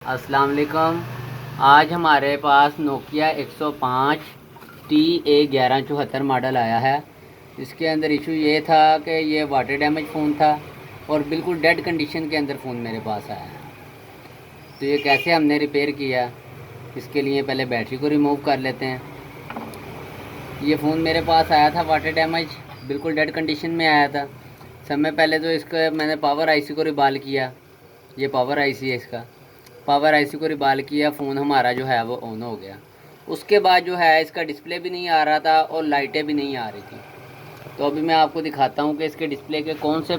अस्सलाम वालेकुम। आज हमारे पास नोकिया 105 TA1174 मॉडल आया है। इसके अंदर इशू ये था कि ये वाटर डैमेज फ़ोन था और बिल्कुल डेड कंडीशन के अंदर फ़ोन मेरे पास आया है। तो ये कैसे हमने रिपेयर किया, इसके लिए पहले बैटरी को रिमूव कर लेते हैं। ये फ़ोन मेरे पास आया था वाटर डैमेज, बिल्कुल डेड कंडीशन में आया था। समय पहले तो इसका मैंने पावर आईसी को रिबाल किया। ये पावर आईसी है, इसका पावर आईसी को रिबाल किया, फ़ोन हमारा जो है वो ऑन हो गया। उसके बाद जो है इसका डिस्प्ले भी नहीं आ रहा था और लाइटें भी नहीं आ रही थी। तो अभी मैं आपको दिखाता हूँ कि इसके डिस्प्ले के कौन से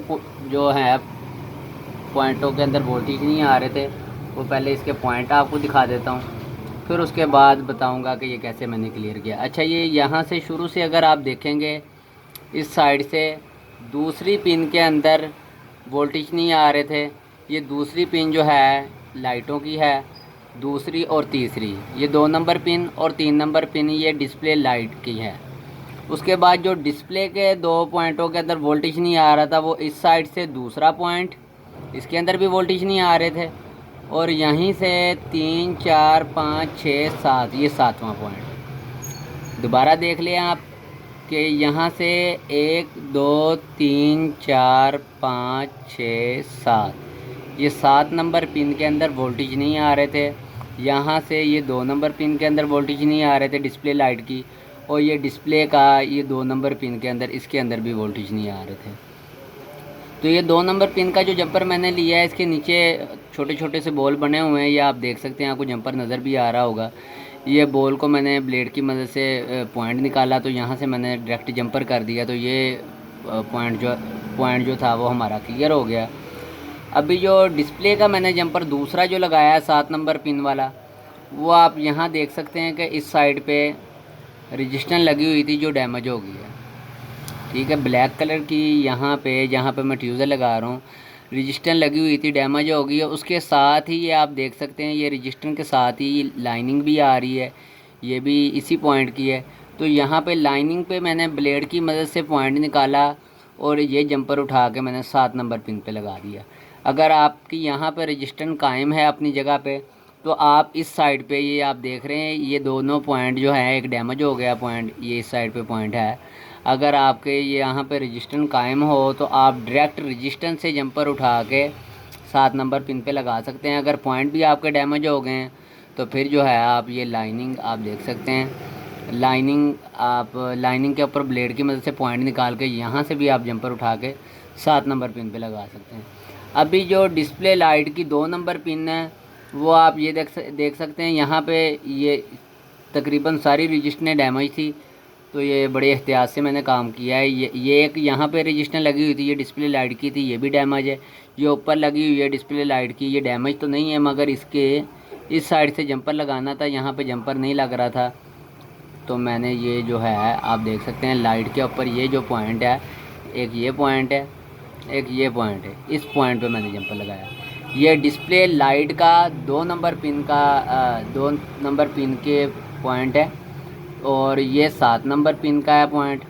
जो है पॉइंटों के अंदर वोल्टेज नहीं आ रहे थे। वो पहले इसके पॉइंट आपको दिखा देता हूँ, फिर उसके बाद बताऊँगा कि ये कैसे मैंने क्लियर किया। अच्छा, ये यहाँ से शुरू से अगर आप देखेंगे, इस साइड से दूसरी पिन के अंदर वोल्टेज नहीं आ रहे थे। ये दूसरी पिन जो है लाइटों की है, दूसरी और तीसरी, ये 2 नंबर पिन और 3 नंबर पिन ये डिस्प्ले लाइट की है। उसके बाद जो डिस्प्ले के 2 पॉइंटों के अंदर वोल्टेज नहीं आ रहा था, वो इस साइड से दूसरा पॉइंट, इसके अंदर भी वोल्टेज नहीं आ रहे थे। और यहीं से 3 4 5 6 7, ये 7वां पॉइंट दोबारा देख लें आप कि यहाँ से 1 2 3 4 5 6 7, ये 7 नंबर पिन के अंदर वोल्टेज नहीं आ रहे थे। यहाँ से ये 2 नंबर पिन के अंदर वोल्टेज नहीं आ रहे थे डिस्प्ले लाइट की, और ये डिस्प्ले का ये 2 नंबर पिन के अंदर, इसके अंदर भी वोल्टेज नहीं आ रहे थे। तो ये 2 नंबर पिन का जो जंपर मैंने लिया है, इसके नीचे छोटे छोटे से बॉल बने हुए हैं, ये आप देख सकते हैं, आपको जंपर नज़र भी आ रहा होगा। ये बॉल को मैंने ब्लेड की मदद से पॉइंट निकाला, तो यहाँ से मैंने डायरेक्ट जंपर कर दिया। तो ये पॉइंट जो था वो हमारा क्लियर हो गया। अभी जो डिस्प्ले का मैंने जंपर दूसरा जो लगाया है 7 नंबर पिन वाला, वो आप यहाँ देख सकते हैं कि इस साइड पे रजिस्टर लगी हुई थी जो डैमेज हो गई है। ठीक है, ब्लैक कलर की यहाँ पे जहाँ पे मैं ट्यूज़र लगा रहा हूँ रजिस्टर लगी हुई थी, डैमेज हो गई है। उसके साथ ही ये आप देख सकते हैं, ये रजिस्टर के साथ ही लाइनिंग भी आ रही है, ये भी इसी पॉइंट की है। तो यहाँ पे लाइनिंग पे मैंने ब्लेड की मदद से पॉइंट निकाला और ये जंपर उठा के मैंने 7 नंबर पिन पे लगा दिया। अगर आपकी यहाँ पे रजिस्टर कायम है अपनी जगह पे, तो आप इस साइड पे ये आप देख रहे हैं, ये दोनों पॉइंट जो है, एक डैमेज हो गया पॉइंट, ये इस साइड पे पॉइंट है। अगर आपके यहाँ पे रजिस्टर कायम हो तो आप डायरेक्ट रजिस्टर से जंपर उठा के 7 नंबर पिन पे लगा सकते हैं। अगर पॉइंट भी आपके डैमेज हो गए हैं तो फिर जो है आप ये लाइनिंग आप देख सकते हैं, लाइनिंग के ऊपर ब्लेड की मदद से पॉइंट निकाल के यहाँ से भी आप जंपर उठा के 7 नंबर पिन पे लगा सकते हैं। अभी जो डिस्प्ले लाइट की 2 नंबर पिन है, वो आप ये देख सकते हैं, यहाँ पे ये तकरीबन सारी रजिस्टरें डैमेज थी। तो ये बड़े एहतियात से मैंने काम किया है। ये एक यहाँ पे रजिस्टर लगी हुई थी, ये डिस्प्ले लाइट की थी, ये भी डैमेज है। ये ऊपर लगी हुई है डिस्प्ले लाइट की, ये डैमेज तो नहीं है, मगर इसके इस साइड से जंपर लगाना था, यहाँ पे जंपर नहीं लग रहा था। तो मैंने ये जो है आप देख सकते हैं, लाइट के ऊपर ये जो पॉइंट है, एक ये पॉइंट है, एक ये पॉइंट है, इस पॉइंट पे मैंने जंपर लगाया। ये डिस्प्ले लाइट का 2 नंबर पिन का 2 नंबर पिन के पॉइंट है, और ये 7 नंबर पिन का है पॉइंट।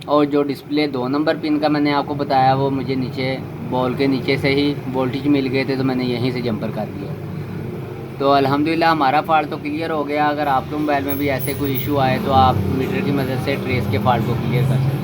और जो डिस्प्ले 2 नंबर पिन का मैंने आपको बताया, वो मुझे नीचे बॉल के नीचे से ही वोल्टेज मिल गए थे, तो मैंने यहीं से जंपर कर दिया। तो अल्हम्दुलिल्लाह हमारा फ़ाल्ट तो क्लियर हो गया। अगर आपके मोबाइल में भी ऐसे कोई इशू आए तो आप मीटर की मदद से ट्रेस के फ़ाल्ट को क्लियर कर सकते हैं।